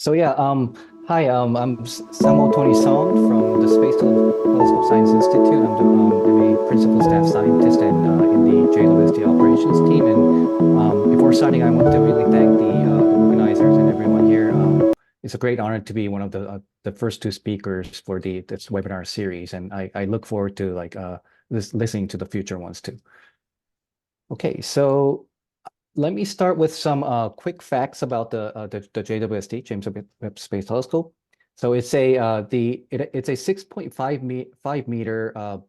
So yeah, hi, I'm Sangmo Tony Sohn from the Telescope Science Institute. I'm a principal staff scientist and in the JWST operations team. And before starting, I want to really thank the organizers and everyone here. It's a great honor to be one of the first two speakers for this webinar series, and I look forward to listening to the future ones too. Okay, so. Let me start with some quick facts about the JWST, James Webb Space Telescope. So it's a 6.5 meter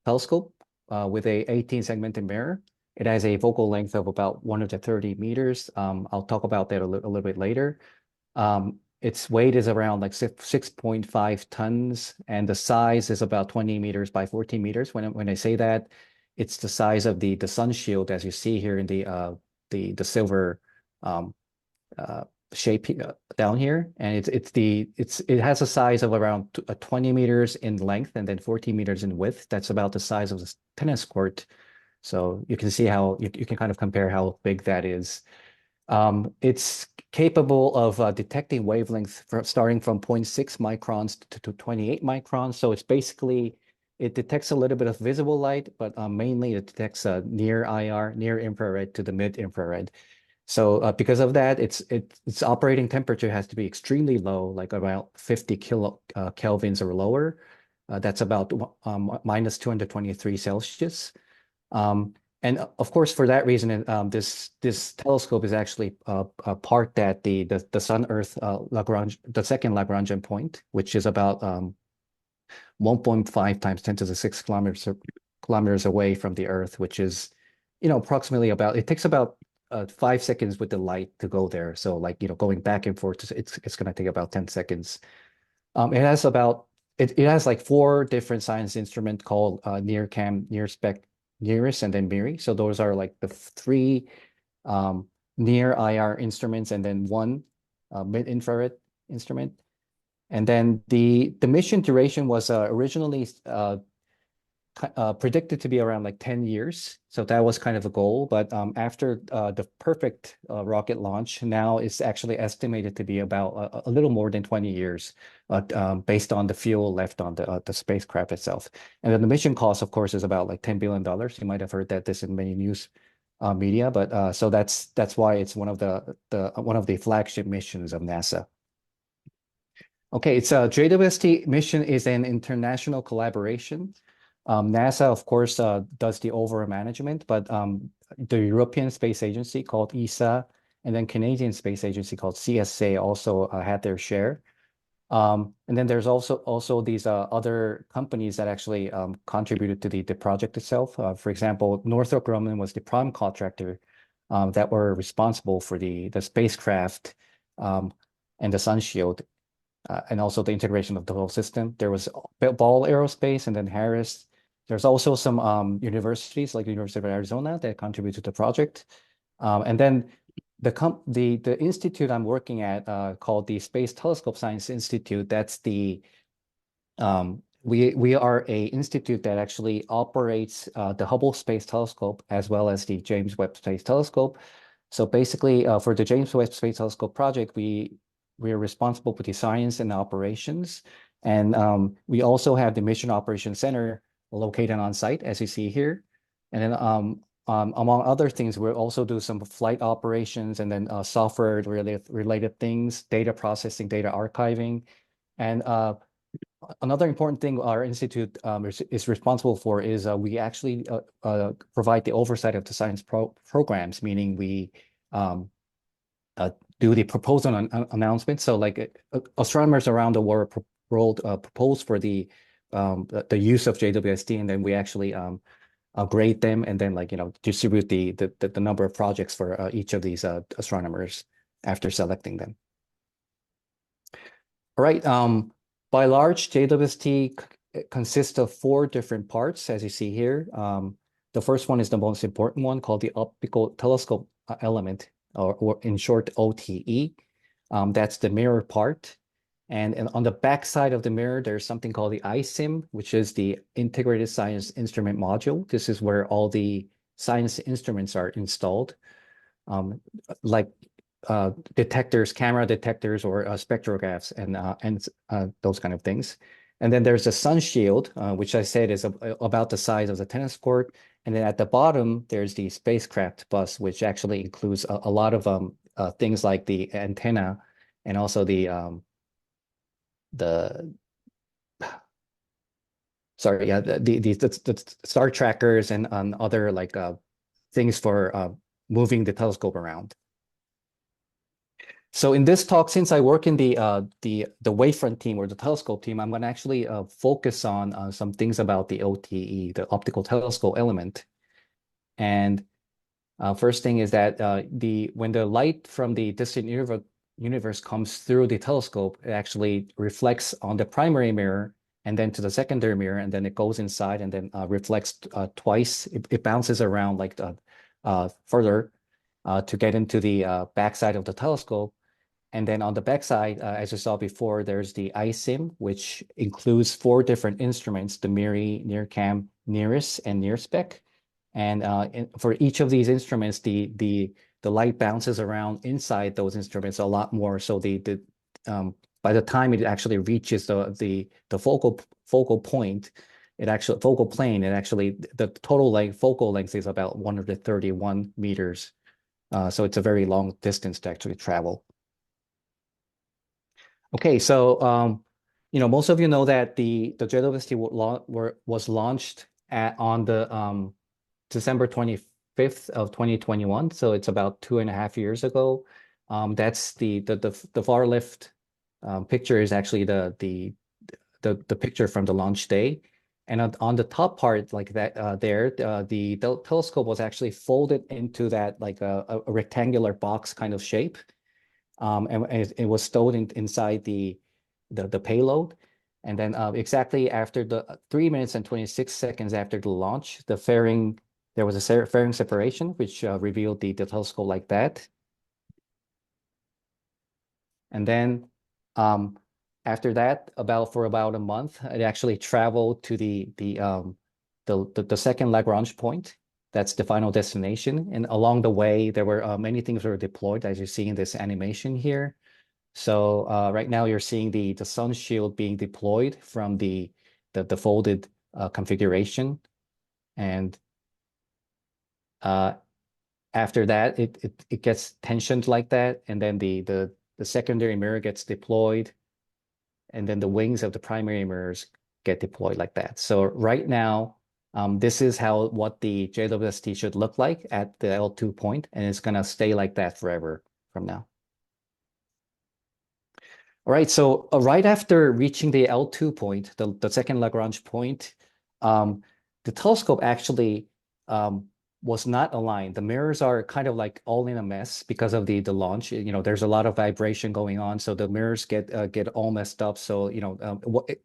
telescope with a 18 segmented mirror. It has a focal length of about 130 meters. I'll talk about that a little bit later. Its weight is around like 6.5 tons, and the size is about 20 meters by 14 meters. When I say that, it's the size of the sun shield, as you see here in the silver um, shape down here, and it has a size of around 20 meters in length and then 14 meters in width. That's about the size of a tennis court. So you can see how you can kind of compare how big that is. It's capable of detecting wavelength starting from 0.6 microns to 28 microns. So it detects a little bit of visible light, but mainly it detects near IR, near infrared to the mid infrared. So because of that, its operating temperature has to be extremely low, like around 50 kelvins or lower. That's about minus 223 Celsius. And of course, for that reason, this telescope is actually parked at the Sun-Earth Lagrange, the second Lagrangian point, which is about 1.5 times 10 to the 6 kilometers away from the Earth, which is, approximately it takes about 5 seconds with the light to go there. So like, going back and forth, it's going to take about 10 seconds. It has like four different science instruments called NIRCam, NIRSpec, NIRIS, and then MIRI. So those are like the three near IR instruments and then one mid-infrared instrument. And then the mission duration was originally predicted to be around like 10 years. So that was kind of a goal. But after the perfect rocket launch, now it's actually estimated to be about a little more than 20 years based on the fuel left on the spacecraft itself. And then the mission cost, of course, is about like $10 billion. You might have heard this in many news media, but so that's why it's one of the flagship missions of NASA. Okay, it's a JWST mission is an international collaboration. NASA, of course, does the overall management, but the European Space Agency called ESA and then Canadian Space Agency called CSA also had their share. And then there's also these other companies that actually contributed to the project itself. For example, Northrop Grumman was the prime contractor that were responsible for the spacecraft and the sun shield. And also the integration of the whole system. There was Ball Aerospace and then Harris. There's also some universities like the University of Arizona that contribute to the project. And then the institute I'm working at called the Space Telescope Science Institute. That's we are a institute that actually operates the Hubble Space Telescope as well as the James Webb Space Telescope. So basically, for the James Webb Space Telescope project, we are responsible for the science and the operations. And we also have the Mission Operations Center located on site, as you see here. And then among other things, we'll also do some flight operations and then software related things, data processing, data archiving. And another important thing our institute is responsible for is we actually provide the oversight of the science programs, meaning we do the proposal announcement. So like astronomers around the world propose for the use of JWST, and then we actually grade them and then distribute the number of projects for each of these astronomers after selecting them. All right. By large, JWST consists of four different parts, as you see here. The first one is the most important one, called the optical telescope element, or in short, OTE. That's the mirror part. And on the back side of the mirror, there's something called the ISIM, which is the Integrated Science Instrument Module. This is where all the science instruments are installed. Like detectors, camera detectors, or spectrographs, and those kind of things. And then there's the sun shield, which I said is about the size of the tennis court. And then at the bottom, there's the spacecraft bus, which actually includes a lot of things like the antenna and also the sorry, yeah, the star trackers and other like things for moving the telescope around. So in this talk, since I work in the wavefront team or the telescope team, I'm going to actually focus on some things about the OTE, the optical telescope element. And first thing is that when the light from the distant universe comes through the telescope, it actually reflects on the primary mirror and then to the secondary mirror, and then it goes inside and then reflects twice. It bounces around like further to get into the backside of the telescope. And then on the backside, as you saw before, there's the ISIM, which includes 4 different instruments: the MIRI, NIRCam, NIRIS, and NIRSPEC. And for each of these instruments, the light bounces around inside those instruments a lot more. So by the time it actually reaches the focal point, focal plane, the total focal length is about 131 meters. So it's a very long distance to actually travel. Okay, so most of you know that the JWST was launched on the December 25th of 2021. So it's about 2.5 years ago. That's the far left picture is actually the picture from the launch day. And on the top part, like that the telescope was actually folded into that like a rectangular box kind of shape. And it was stowed inside the payload. And then exactly after the 3 minutes and 26 seconds after the launch, there was a fairing separation, which revealed the telescope like that. And then after that, for about a month, it actually traveled to the second Lagrange point. That's the final destination. And along the way, there were many things were deployed, as you see in this animation here. So right now, you're seeing the sun shield being deployed from the folded configuration, and after that, it gets tensioned like that, and then the secondary mirror gets deployed, and then the wings of the primary mirrors get deployed like that. So right now, this is what the JWST should look like at the L2 point, and it's going to stay like that forever from now. All right, so right after reaching the L2 point, the second Lagrange point, the telescope actually was not aligned. The mirrors are kind of like all in a mess because of the launch. There's a lot of vibration going on, so the mirrors get all messed up. So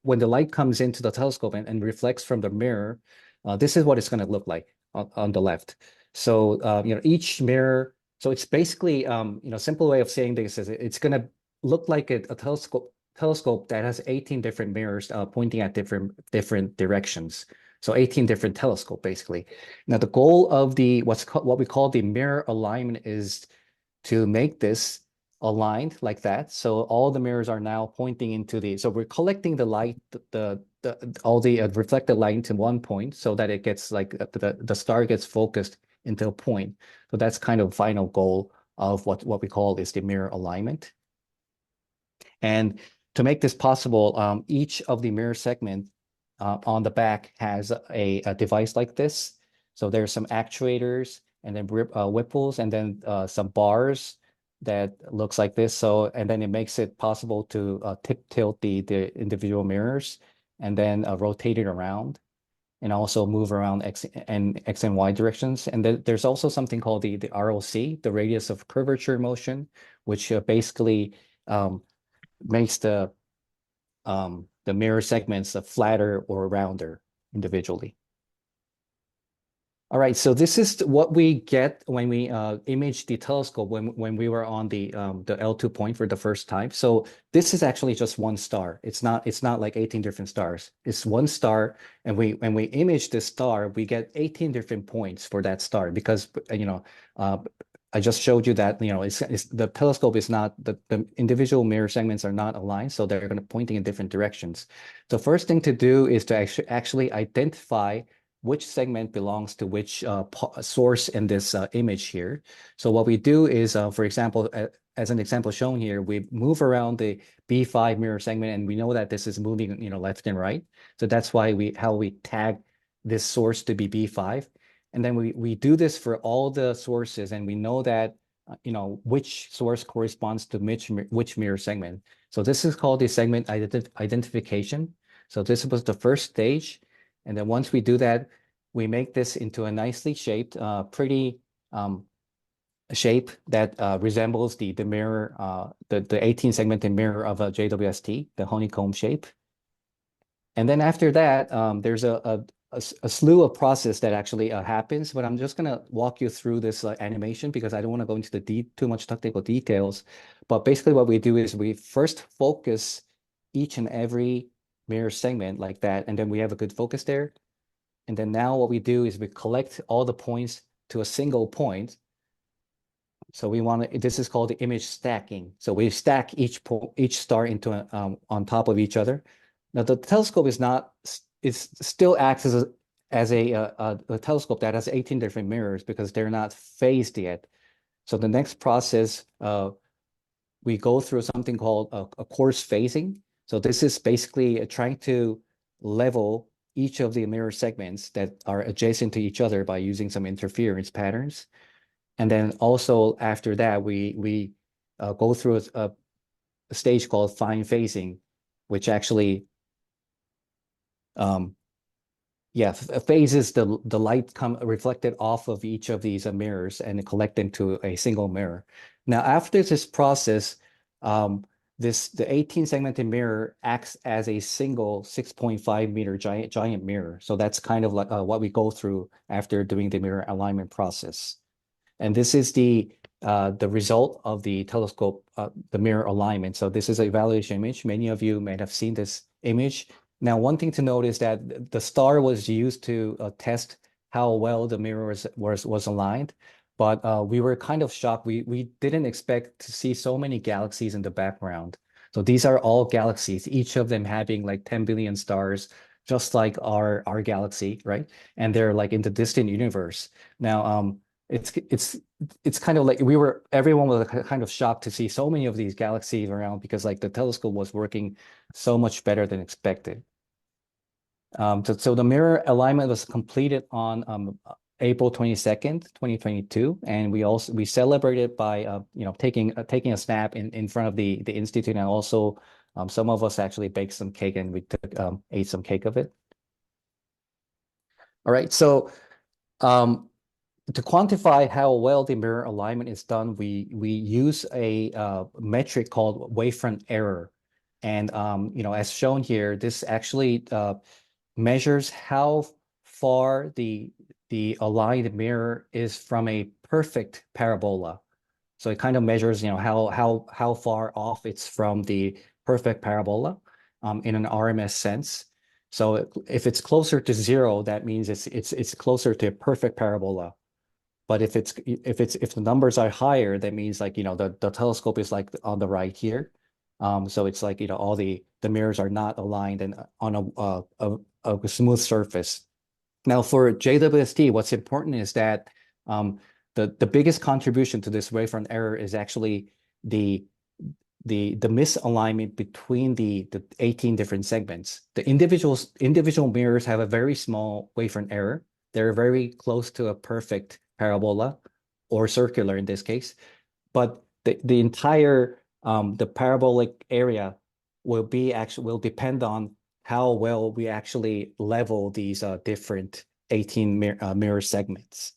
when the light comes into the telescope and reflects from the mirror, this is what it's going to look like on the left. So each mirror. So it's basically simple way of saying this is it's going to look like a telescope that has 18 different mirrors pointing at different directions. So 18 different telescope basically. Now the goal of what we call the mirror alignment is to make this aligned like that. So all the mirrors are now pointing into so we're collecting the light, all the reflected light into one point so that it gets like the star gets focused into a point. So that's kind of final goal of what we call is the mirror alignment. And to make this possible, each of the mirror segment on the back has a device like this. So there's some actuators and then whipples and then some bars that looks like this. So, and then it makes it possible to tilt the individual mirrors and then rotate it around and also move around X and Y directions. And then there's also something called the ROC, the radius of curvature motion, which basically makes the mirror segments flatter or rounder individually. All right, so this is what we get when we image the telescope when we were on the L2 point for the first time. So this is actually just one star. It's not like 18 different stars. It's one star, and when we image this star, we get 18 different points for that star because I just showed you that, it's the telescope is not, the individual mirror segments are not aligned, so they're going to pointing in different directions. The first thing to do is to actually identify which segment belongs to which source in this image here. So what we do is, for example, as an example shown here, we move around the B5 mirror segment, and we know that this is moving, left and right. So that's why how we tag this source to be B5. And then we do this for all the sources, and we know that which source corresponds to which mirror segment. So this is called the segment identification. So this was the first stage. And then once we do that, we make this into a nicely shaped, pretty shape that resembles the mirror, the 18 segmented mirror of a JWST, the honeycomb shape. And then after that, there's a slew of process that actually happens, but I'm just going to walk you through this animation because I don't want to go into too much technical details. But basically what we do is we first focus each and every mirror segment like that, and then we have a good focus there. And then now what we do is we collect all the points to a single point. So this is called the image stacking. So we stack each star into on top of each other. Now the telescope it still acts as a telescope that has 18 different mirrors because they're not phased yet. So the next process, we go through something called a coarse phasing. So this is basically trying to level each of the mirror segments that are adjacent to each other by using some interference patterns. And then also after that, we go through a stage called fine phasing, which actually phases the light reflected off of each of these mirrors and collect into a single mirror. Now, after this process, the 18 segmented mirror acts as a single 6.5 meter giant mirror. So that's kind of like what we go through after doing the mirror alignment process. And this is the result of the telescope, the mirror alignment. So this is an evaluation image. Many of you may have seen this image. Now, one thing to note is that the star was used to test how well the mirror was aligned, but we were kind of shocked. We didn't expect to see so many galaxies in the background. So these are all galaxies, each of them having like 10 billion stars, just like our galaxy, right? And they're like in the distant universe. Now, it's kind of like everyone was kind of shocked to see so many of these galaxies around because like the telescope was working so much better than expected. So the mirror alignment was completed on April 22nd, 2022, and we celebrated by taking a snap in front of the institute, and also some of us actually baked some cake and we ate some cake of it. All right, so to quantify how well the mirror alignment is done, we use a metric called wavefront error. And as shown here, this actually measures how far the aligned mirror is from a perfect parabola. So it kind of measures how far off it's from the perfect parabola in an RMS sense. So if it's closer to 0, that means it's closer to a perfect parabola. But if the numbers are higher, that means like the telescope is like on the right here. So it's like all the mirrors are not aligned and on a smooth surface. Now for JWST, what's important is that the biggest contribution to this wavefront error is actually the misalignment between the 18 different segments. The individual mirrors have a very small wavefront error. They're very close to a perfect parabola or circular in this case, but the entire the parabolic area will depend on how well we actually level these different 18 mirror segments.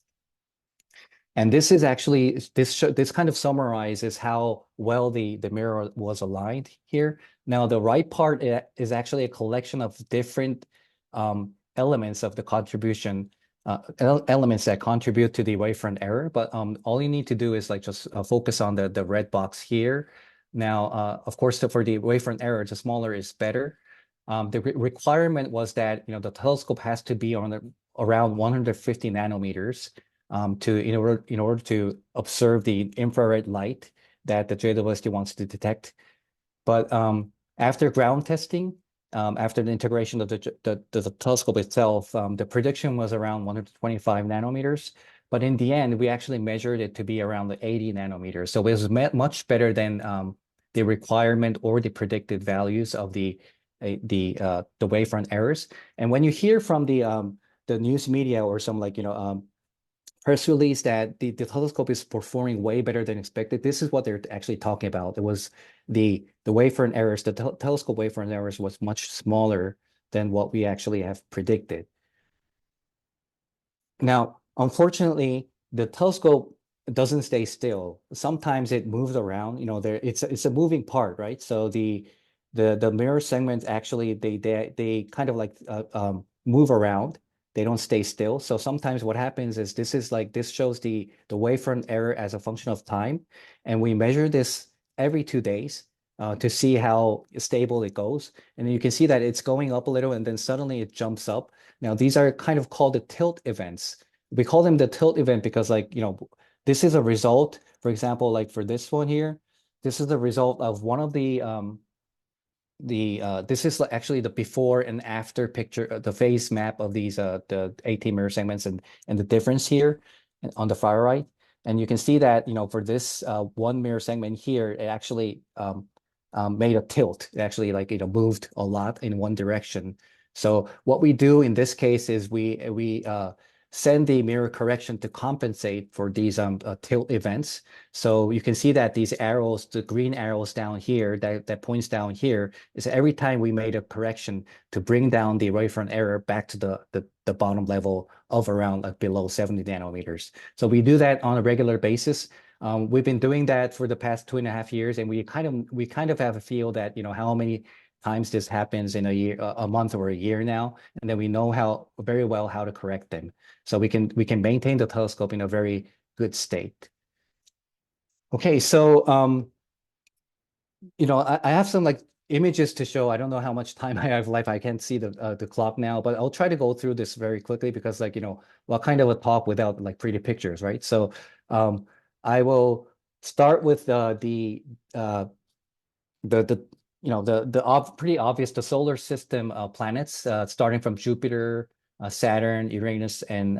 And this is actually this kind of summarizes how well the mirror was aligned here. Now the right part is actually a collection of different elements of the contribution. Elements that contribute to the wavefront error, but all you need to do is like just focus on the red box here. Now, of course, for the wavefront error, the smaller is better. The requirement was that the telescope has to be on around 150 nanometers, in order to observe the infrared light that the JWST wants to detect. But after ground testing, after the integration of the telescope itself, the prediction was around 125 nanometers. But in the end, we actually measured it to be around the 80 nanometers. So it was much better than the requirement or the predicted values of the wavefront errors. And when you hear from the news media or some press release that the telescope is performing way better than expected, this is what they're actually talking about. It was the wavefront errors, the telescope wavefront errors was much smaller than what we actually have predicted. Now, unfortunately, the telescope doesn't stay still. Sometimes it moves around. It's a moving part, right? So the mirror segments actually they kind of move around. They don't stay still. So sometimes what happens is this shows the wavefront error as a function of time, and we measure this every 2 days to see how stable it goes. And then you can see that it's going up a little, and then suddenly it jumps up. Now, these are kind of called the tilt events. We call them the tilt event because this is a result, for example, like for this one here, this is the result of one of this is actually the before and after picture, the phase map of these the 18 mirror segments and the difference here on the far right. And you can see that, for this one mirror segment here, it actually made a tilt. It actually moved a lot in one direction. So what we do in this case is we send the mirror correction to compensate for these tilt events. So you can see that these arrows, the green arrows down here, that points down here, is every time we made a correction to bring down the wavefront error back to the bottom level of around below 70 nanometers. So we do that on a regular basis. We've been doing that for the past 2.5 years, and we kind of have a feel that how many times this happens in a year, a month, or a year now, and then we know very well how to correct them. So we can maintain the telescope in a very good state. Okay, so I have some images to show. I don't know how much time I have left. I can't see the clock now, but I'll try to go through this very quickly because well, kind of a talk without pretty pictures, right? So I will start with the pretty obvious, the solar system planets, starting from Jupiter, Saturn, Uranus, and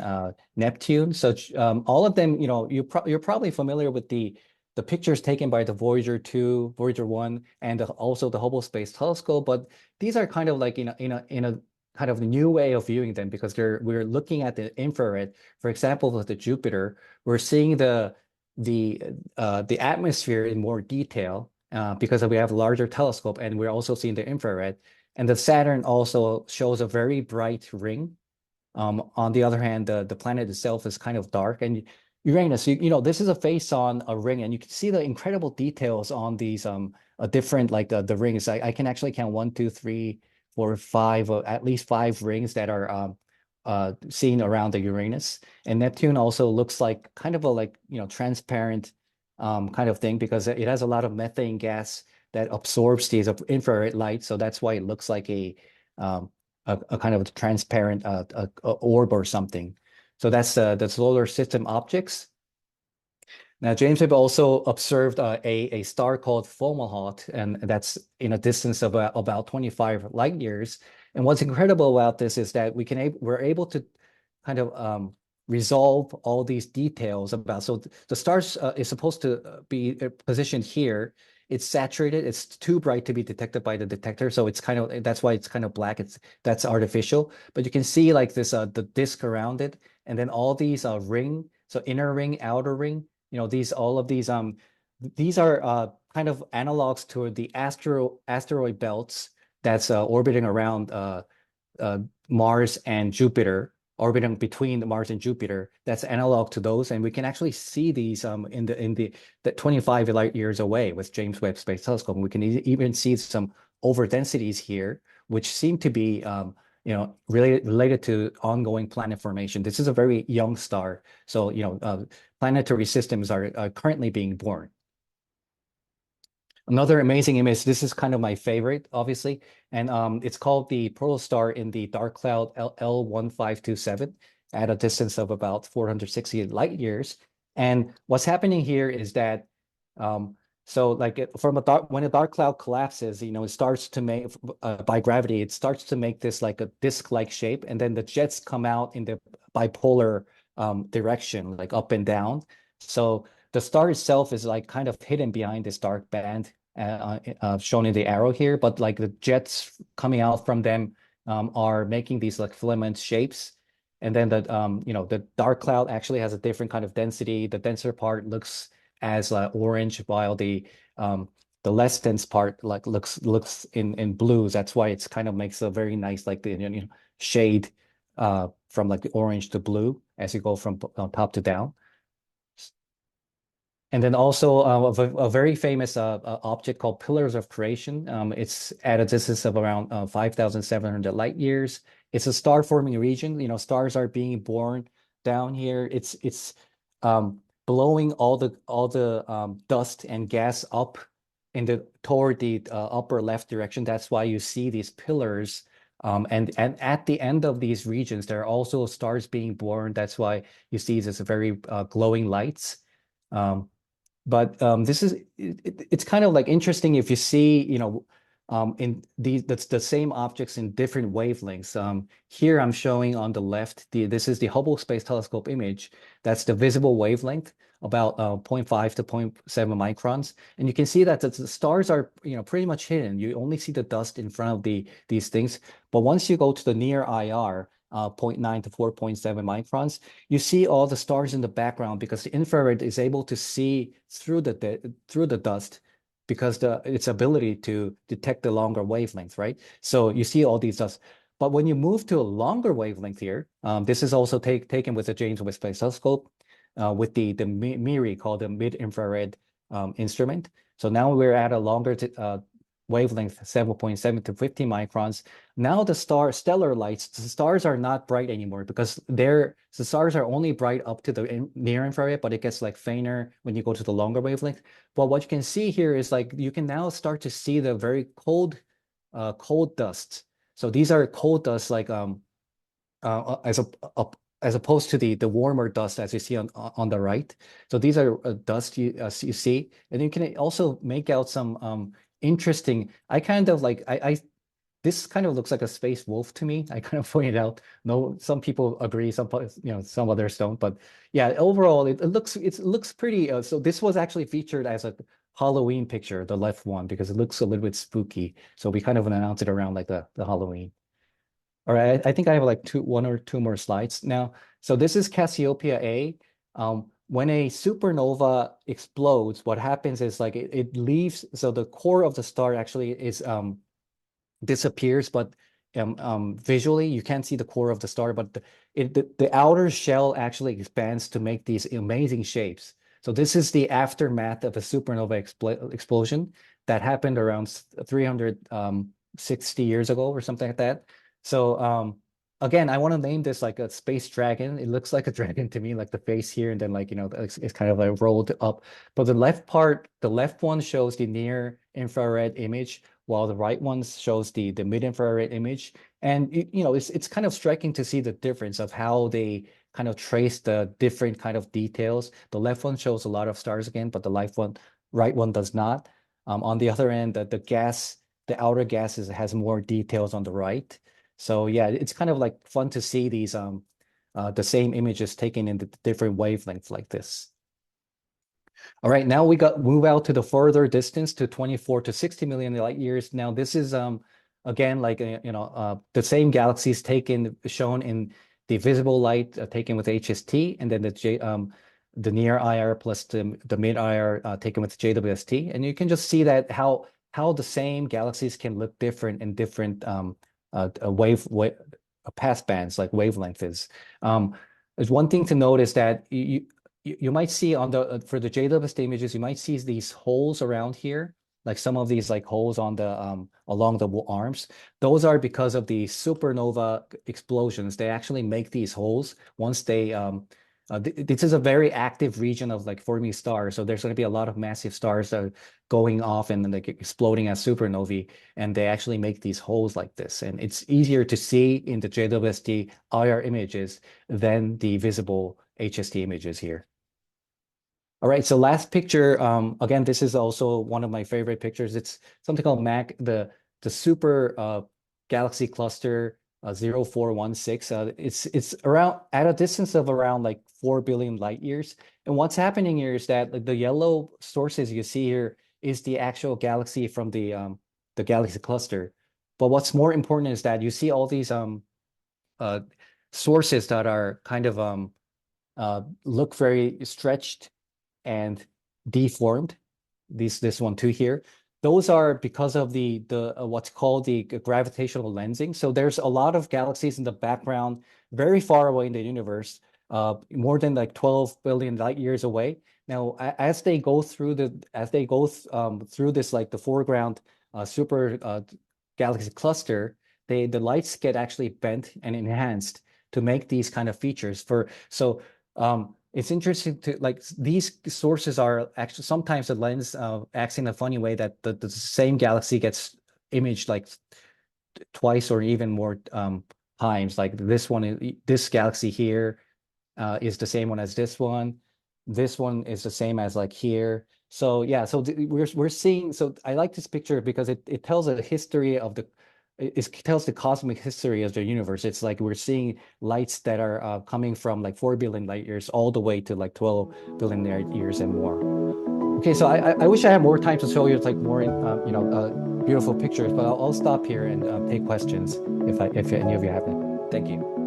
Neptune. So all of them, you're probably familiar with the pictures taken by the Voyager 2, Voyager 1, and also the Hubble Space Telescope. But these are kind of in a kind of new way of viewing them because we're looking at the infrared. For example, with the Jupiter, we're seeing the atmosphere in more detail because we have a larger telescope, and we're also seeing the infrared. And the Saturn also shows a very bright ring. On the other hand, the planet itself is kind of dark. And Uranus, this is a face on a ring, and you can see the incredible details on these different the rings. I can actually count 1, 2, 3, 4, 5, at least 5 rings that are seen around the Uranus. And Neptune also looks like kind of a transparent kind of thing because it has a lot of methane gas that absorbs these infrared light. So that's why it looks like a kind of transparent orb or something. So that's the solar system objects. Now, James Webb also observed a star called Fomalhaut, and that's in a distance of about 25 light years. And what's incredible about this is that we're able to kind of resolve all these details about. So the star is supposed to be positioned here. It's saturated. It's too bright to be detected by the detector. So that's why it's kind of black. That's artificial. But you can see this the disk around it, and then all these ring. So inner ring, outer ring. All of these are kind of analogs to the asteroid belts that's orbiting around Mars and Jupiter, orbiting between Mars and Jupiter. That's analog to those, and we can actually see these in the 25 light years away with James Webb Space Telescope. And we can even see some overdensities here, which seem to be related to ongoing planet formation. This is a very young star, so planetary systems are currently being born. Another amazing image. This is kind of my favorite, obviously, and it's called the protostar in the dark cloud L1527. at a distance of about 460 light years. And what's happening here is that so like from a dark, when a dark cloud collapses, it starts to make by gravity, it starts to make this like a disc-like shape, and then the jets come out in the bipolar direction, like up and down. So the star itself is like kind of hidden behind this dark band shown in the arrow here, but like the jets coming out from them are making these like filament shapes. And then the dark cloud actually has a different kind of density. The denser part looks as orange, while the less dense part like looks in blues. That's why it's kind of makes a very nice like the shade from like the orange to blue as you go from top to down. And then also a very famous object called Pillars of Creation. It's at a distance of around 5,700 light years. It's a star-forming region. Stars are being born down here. It's blowing all the dust and gas up toward the upper left direction. That's why you see these pillars. And at the end of these regions, there are also stars being born. That's why you see this very glowing lights. But it's kind of like interesting if you see, in that's the same objects in different wavelengths. Here I'm showing on the left, this is the Hubble Space Telescope image. That's the visible wavelength, about 0.5 to 0.7 microns. And you can see that the stars are, pretty much hidden. You only see the dust in front of these things. But once you go to the near IR, 0.9 to 4.7 microns, you see all the stars in the background because the infrared is able to see through the dust because its ability to detect the longer wavelength, right? So you see all these dust. But when you move to a longer wavelength here, this is also taken with the James Webb Space Telescope with the MIRI called the mid-infrared instrument. So now we're at a longer wavelength, 7.7 to 50 microns. Now the stellar lights, the stars are not bright anymore because the stars are only bright up to the near infrared, but it gets like fainter when you go to the longer wavelength. But what you can see here is like you can now start to see the very cold dust. So these are cold dust like as opposed to the warmer dust as you see on the right. So these are dust you see, and you can also make out some interesting. I kind of like this kind of looks like a space wolf to me. I kind of pointed out. No, some people agree, some others don't. But yeah, overall, it looks pretty. So this was actually featured as a Halloween picture, the left one, because it looks a little bit spooky. So we kind of announced it around like the Halloween. All right, I think I have like one or two more slides now. So this is Cassiopeia A. When a supernova explodes, what happens is like it leaves. So the core of the star actually is disappears, but visually you can't see the core of the star, but the outer shell actually expands to make these amazing shapes. So this is the aftermath of a supernova explosion that happened around 360 years ago or something like that. So again, I want to name this like a space dragon. It looks like a dragon to me, like the face here, and then like it's kind of like rolled up. But the left one shows the near infrared image, while the right one shows the mid-infrared image. And it's kind of striking to see the difference of how they kind of trace the different kind of details. The left one shows a lot of stars again, but the right one does not. On the other end, the outer gases has more details on the right. So yeah, it's kind of like fun to see these the same images taken in the different wavelengths like this. All right, now we move out to the further distance to 24 to 60 million light years. Now this is again like the same galaxies shown in the visible light taken with HST, and then the near IR plus the mid IR taken with JWST, and you can just see that how the same galaxies can look different in different pass bands, like wavelength is. There's one thing to note is that you might see on for the JWST images, you might see these holes around here, like some of these like holes on the along the arms. Those are because of the supernova explosions. They actually make these holes once they This is a very active region of like forming stars. So there's going to be a lot of massive stars going off and like exploding as supernovae. And they actually make these holes like this. And it's easier to see in the JWST IR images than the visible HST images here. All right, so last picture, again, this is also one of my favorite pictures. It's something called the super galaxy cluster 0416. It's around at a distance of around like 4 billion light years. And what's happening here is that like, the yellow sources you see here is the actual galaxy from the galaxy cluster. But what's more important is that you see all these uh, sources that are kind of look very stretched and deformed. This one too here. Those are because of the what's called the gravitational lensing. So there's a lot of galaxies in the background, very far away in the universe, more than like 12 billion light years away. Now, as they go through through this like the foreground super galaxy cluster, the lights get actually bent and enhanced to make these kind of features. It's interesting to like these sources are actually sometimes the lens acts in a funny way that the same galaxy gets imaged like twice or even more times. Like this galaxy here is the same one as this one. This one is the same as like here. So yeah, so we're seeing. So I like this picture because it tells a history of it tells the cosmic history of the universe. It's like we're seeing lights that are coming from like 4 billion light years all the way to like 12 billion light years and more. Okay, so I wish I had more time to show you like more beautiful pictures, but I'll stop here and take questions if any of you have them. Thank you.